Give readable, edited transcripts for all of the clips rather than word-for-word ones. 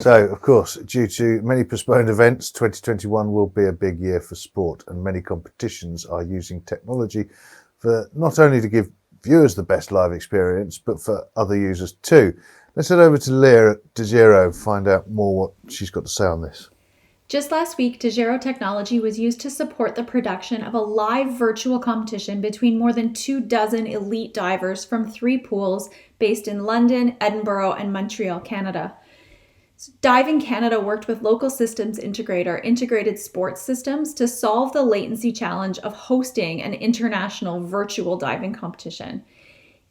So, of course, due to many postponed events, 2021 will be a big year for sport, and many competitions are using technology for not only to give viewers the best live experience, but for other users too. Let's head over to Leah at Dejero and find out more what she's got to say on this. Just last week, Dejero technology was used to support the production of a live virtual competition between more than 24 elite divers from 3 pools based in London, Edinburgh, and Montreal, Canada. Diving Canada worked with local systems integrator Integrated Sports Systems to solve the latency challenge of hosting an international virtual diving competition.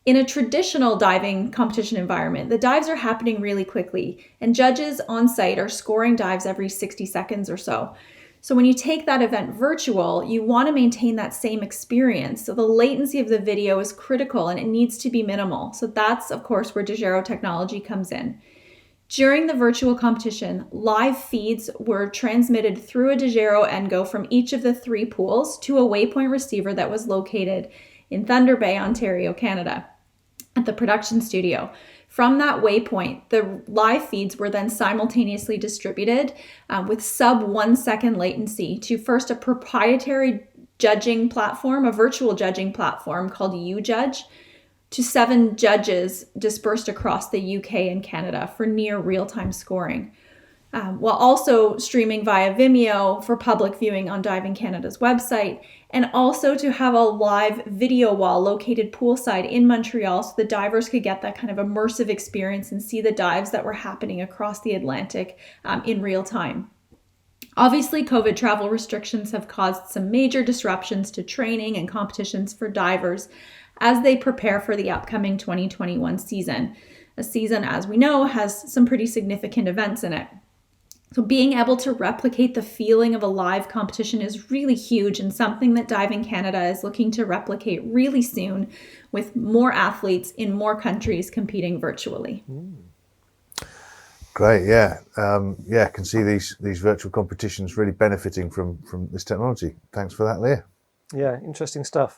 In a traditional diving competition environment, the dives are happening really quickly, and judges on site are scoring dives every 60 seconds or so. So when you take that event virtual, you want to maintain that same experience. So the latency of the video is critical and it needs to be minimal. So that's, of course, where Dejero technology comes in. During the virtual competition, live feeds were transmitted through a Dejero EnGo from each of the 3 pools to a WayPoint receiver that was located in Thunder Bay, Ontario, Canada, at the production studio. From that WayPoint, the live feeds were then simultaneously distributed with sub 1 second latency to first a proprietary judging platform, a virtual judging platform called UJudge, to 7 judges dispersed across the UK and Canada for near real-time scoring, while also streaming via Vimeo for public viewing on Diving Canada's website, and also to have a live video wall located poolside in Montreal so the divers could get that kind of immersive experience and see the dives that were happening across the Atlantic in real time. Obviously, COVID travel restrictions have caused some major disruptions to training and competitions for divers as they prepare for the upcoming 2021 season. A season, as we know, has some pretty significant events in it. So being able to replicate the feeling of a live competition is really huge and something that Diving Canada is looking to replicate really soon with more athletes in more countries competing virtually. Great, yeah. I can see these virtual competitions really benefiting from this technology. Thanks for that, Leah. Yeah, interesting stuff.